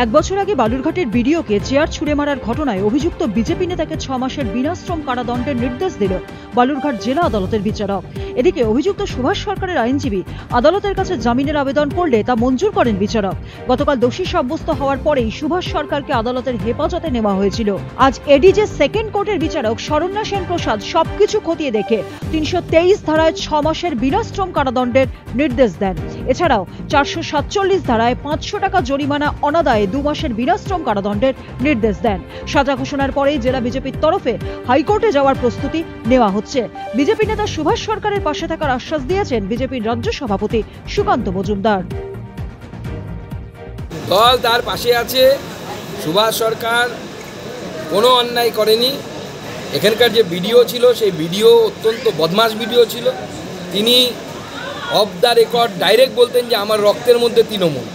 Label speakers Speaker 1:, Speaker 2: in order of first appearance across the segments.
Speaker 1: এক বছর আগে বালুরঘাটের বিডিওকে চেয়ার ছুড়ে মারার ঘটনায় অভিযুক্ত বিজেপি নেতাকে 6 মাসের বিনাশ্রম কারাদণ্ডের নির্দেশ দিল বালুরঘাট জেলা আদালতের বিচারক। এদিকে অভিযুক্ত সুভাষ সরকারের আইনজীবী আদালতের কাছে জামিনের আবেদন করলে তা মঞ্জুর করেন বিচারক। গতকাল দোষী সাব্যস্ত হওয়ার পরেই সুভাষ সরকারকে আদালতের হেফাজতে নেওয়া হয়েছিল। আজ এডিজে সেকেন্ড কোর্টের বিচারক শরণ্যা সেন প্রসাদ সবকিছু খতিয়ে দেখে 323 ধারায় 6 মাসের বিনাশ্রম কারাদণ্ডের নির্দেশ দেন। এছাড়াও 447 ধারায় 500 টাকা জরিমানা অনাদায়ে 2 মাসের বিনাশ্রম কারাদণ্ডের নির্দেশ দেন। সাজা ঘোষণার পরেই জেলা বিজেপির তরফে হাইকোর্টে যাওয়ার প্রস্তুতি নেওয়া হচ্ছে। বিজেপি নেতা সুভাষ সরকারের পাশে থাকার আশ্বাস দিয়েছেন বিজেপির রাজ্য সভাপতি সুকান্ত মজুমদার।
Speaker 2: দল তার পাশে আছে। সুভাষ সরকার কোনো অন্যায় করেনি। এখানকার যে ভিডিও ছিল সেই ভিডিও অত্যন্ত বদমাশ ভিডিও ছিল। তিনি অফ দ্য রেকর্ড ডাইরেক্ট বলতেন যে আমার রক্তের মধ্যে তৃণমূল।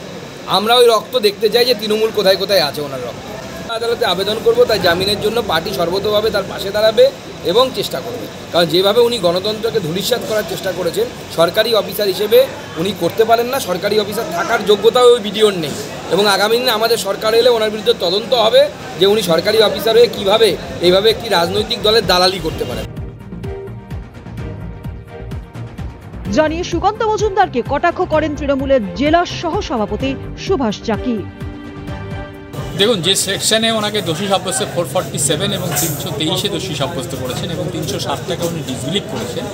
Speaker 2: আমরা ওই রক্ত দেখতে চাই যে তৃণমূল কোথায় কোথায় আছে ওনার রক্ত। আদালতে আবেদন করব, তার জামিনের জন্য পার্টি সর্বতোভাবে তার পাশে দাঁড়াবে এবং চেষ্টা করবে। কারণ যেভাবে উনি গণতন্ত্রকে ধূলিসাৎ করার চেষ্টা করেছেন সরকারি অফিসার হিসেবে উনি করতে পারেন না। সরকারি অফিসার থাকার যোগ্যতাও ওই ভিডিওর নেই। এবং আগামী দিনে আমাদের সরকার এলে ওনার বিরুদ্ধে তদন্ত হবে যে উনি সরকারি অফিসার হয়ে কীভাবে এইভাবে একটি রাজনৈতিক দলের দালালি করতে পারেন।
Speaker 1: জানিয়ে সুকান্ত মজুমদারকে কটাক্ষ করেন তৃণমূলের জেলা সহ সভাপতি সুভাষ চাকি।
Speaker 3: দেখুন, যে সেকশনে ওনাকে দোষী সাব্যস্ত 447 এবং 323-এ দোষী সাব্যস্ত করেছেন এবং 307টাকে উনি ডিসবিলিভ করেছেন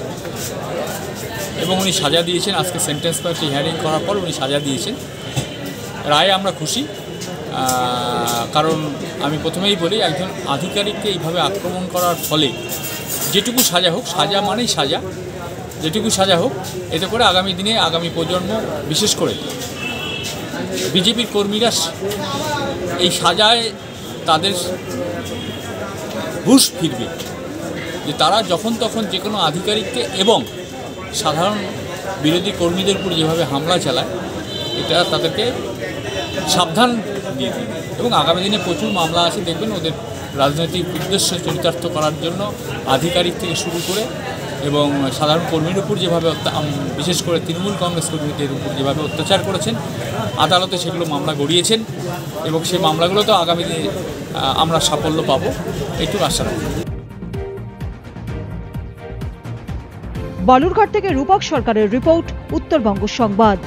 Speaker 3: এবং উনি সাজা দিয়েছেন। আজকে সেন্টেন্স পার্টি হিয়ারিং করার পর উনি সাজা দিয়েছেন। রায়ে আমরা খুশি, কারণ আমি প্রথমেই বলি একজন আধিকারিককে এইভাবে আক্রমণ করার ফলে যেটুকু সাজা হোক, সাজা মানেই সাজা, যেটুকু সাজা হোক, এতে করে আগামী দিনে আগামী প্রজন্ম বিশেষ করে বিজেপির কর্মীরা এই সাজায় তাদের হুঁশ ফিরবে যে তারা যখন তখন যে কোনো আধিকারিককে এবং সাধারণ বিরোধী কর্মীদের উপর যেভাবে হামলা চালায় এটা তাদেরকে সাবধান দিয়ে দেবে। এবং আগামী দিনে প্রচুর মামলা আছে, দেখবেন ওদের রাজনৈতিক উদ্দেশ্য চরিতার্থ করার জন্য আধিকারিক থেকে শুরু করে এবং সাধারণ কর্মীর উপর যেভাবে বিশেষ করে তৃণমূল কংগ্রেস কর্মীদের উপর যেভাবে অত্যাচার করেছেন আদালতে সেগুলো মামলা গড়িয়েছেন এবং সেই মামলাগুলো তো আগামী দিনে আমরা সাফল্য পাবো, একটু আশা রাখি।
Speaker 1: বালুরঘাট থেকে রূপক সরকারের রিপোর্ট, উত্তরবঙ্গ সংবাদ।